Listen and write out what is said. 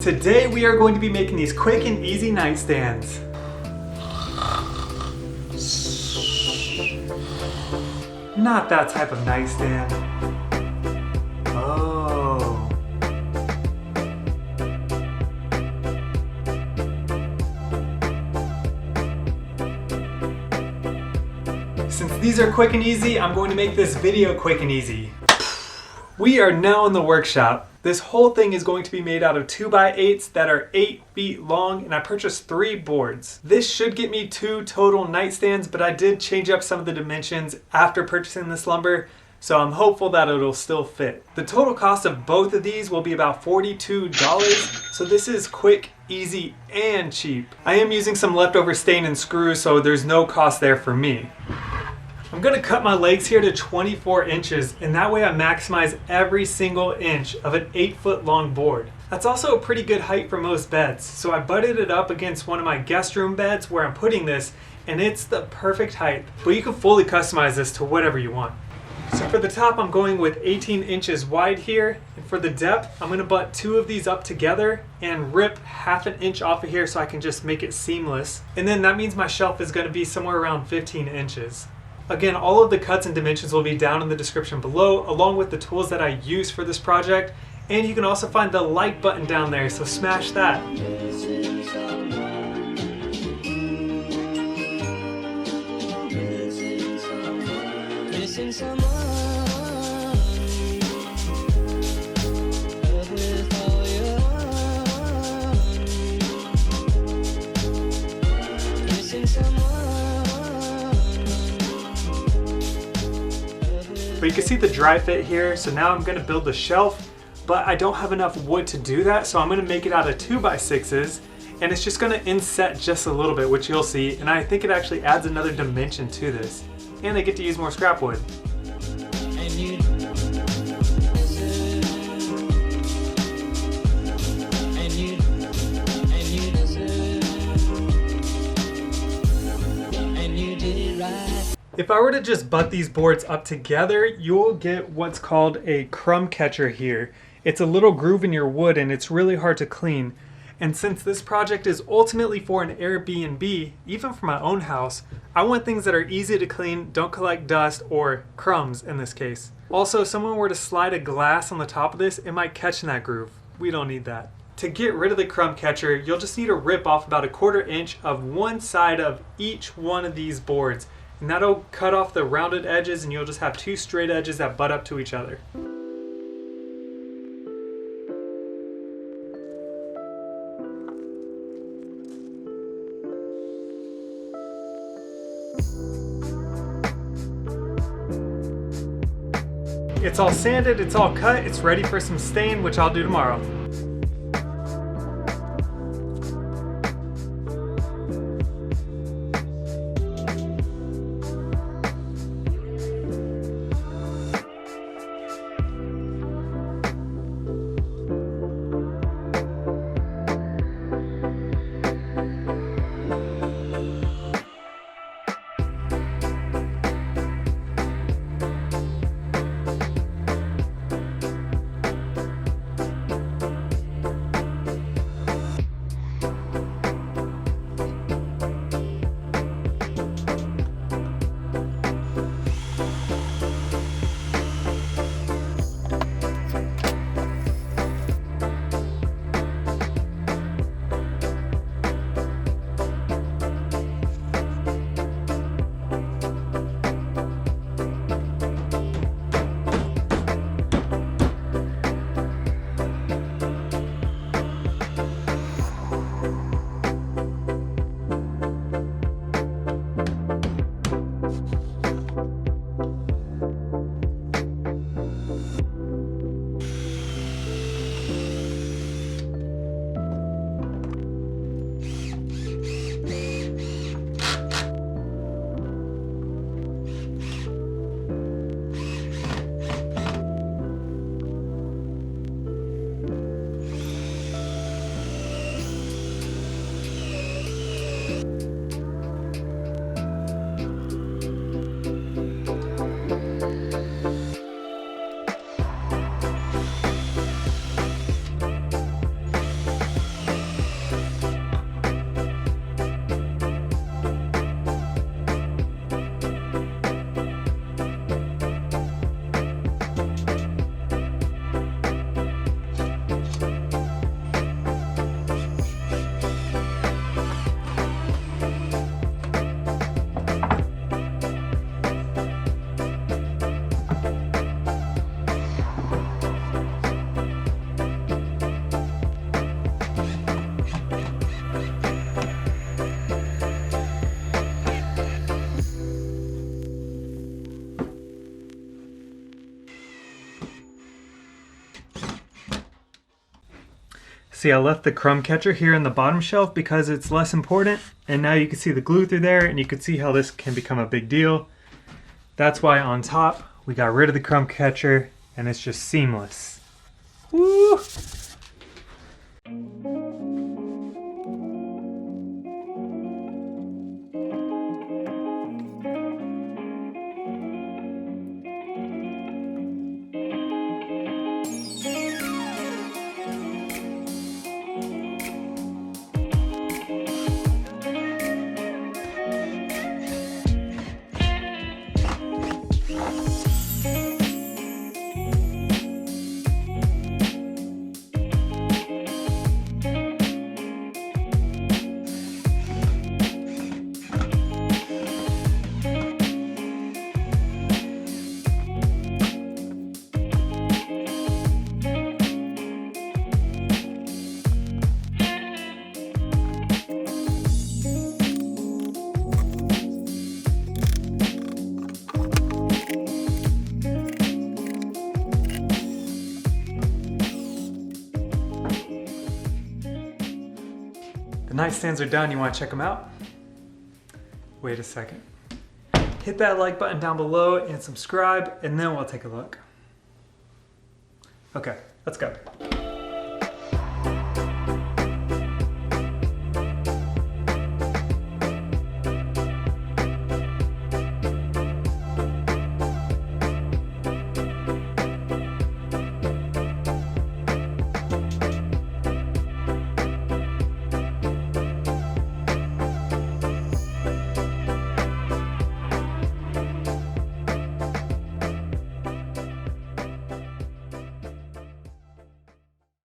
Today we are going to be making these quick and easy nightstands. Not that type of nightstand. Oh. Since these are quick and easy, I'm going to make this video quick and easy. We are now in the workshop. This whole thing is going to be made out of 2x8s that are 8 feet long, and I purchased 3 boards. This should get me 2 total nightstands, but I did change up some of the dimensions after purchasing this lumber, so I'm hopeful that it'll still fit. The total cost of both of these will be about $42, so this is quick, easy, and cheap. I am using some leftover stain and screws, so there's no cost there for me. I'm going to cut my legs here to 24 inches, and that way I maximize every single inch of an 8-foot long board. That's also a pretty good height for most beds, so I butted it up against one of my guest room beds where I'm putting this, and it's the perfect height. But you can fully customize this to whatever you want. So for the top, I'm going with 18 inches wide here, and for the depth, I'm going to butt 2 of these up together and rip ½ an inch off of here so I can just make it seamless. And then that means my shelf is going to be somewhere around 15 inches. Again, all of the cuts and dimensions will be down in the description below, along with the tools that I use for this project. And you can also find the like button down there, so smash that. But you can see the dry fit here, so now I'm going to build the shelf, but I don't have enough wood to do that, so I'm going to make it out of 2x6s, and it's just going to inset just a little bit, which you'll see, and I think it actually adds another dimension to this. And I get to use more scrap wood. If I were to just butt these boards up together, you'll get what's called a crumb catcher here. It's a little groove in your wood and it's really hard to clean. And since this project is ultimately for an Airbnb, even for my own house, I want things that are easy to clean, don't collect dust, or crumbs in this case. Also, if someone were to slide a glass on the top of this, it might catch in that groove. We don't need that. To get rid of the crumb catcher, you'll just need to rip off about 1/4 inch of one side of each one of these boards. And that'll cut off the rounded edges, and you'll just have 2 straight edges that butt up to each other. It's all sanded, it's all cut, it's ready for some stain, which I'll do tomorrow. See, I left the crumb catcher here in the bottom shelf because it's less important, and now you can see the glue through there, and you can see how this can become a big deal. That's why on top we got rid of the crumb catcher, and it's just seamless. Woo! The nightstands are done. You want to check them out? Wait a second. Hit that like button down below and subscribe, and then we'll take a look. Okay, let's go.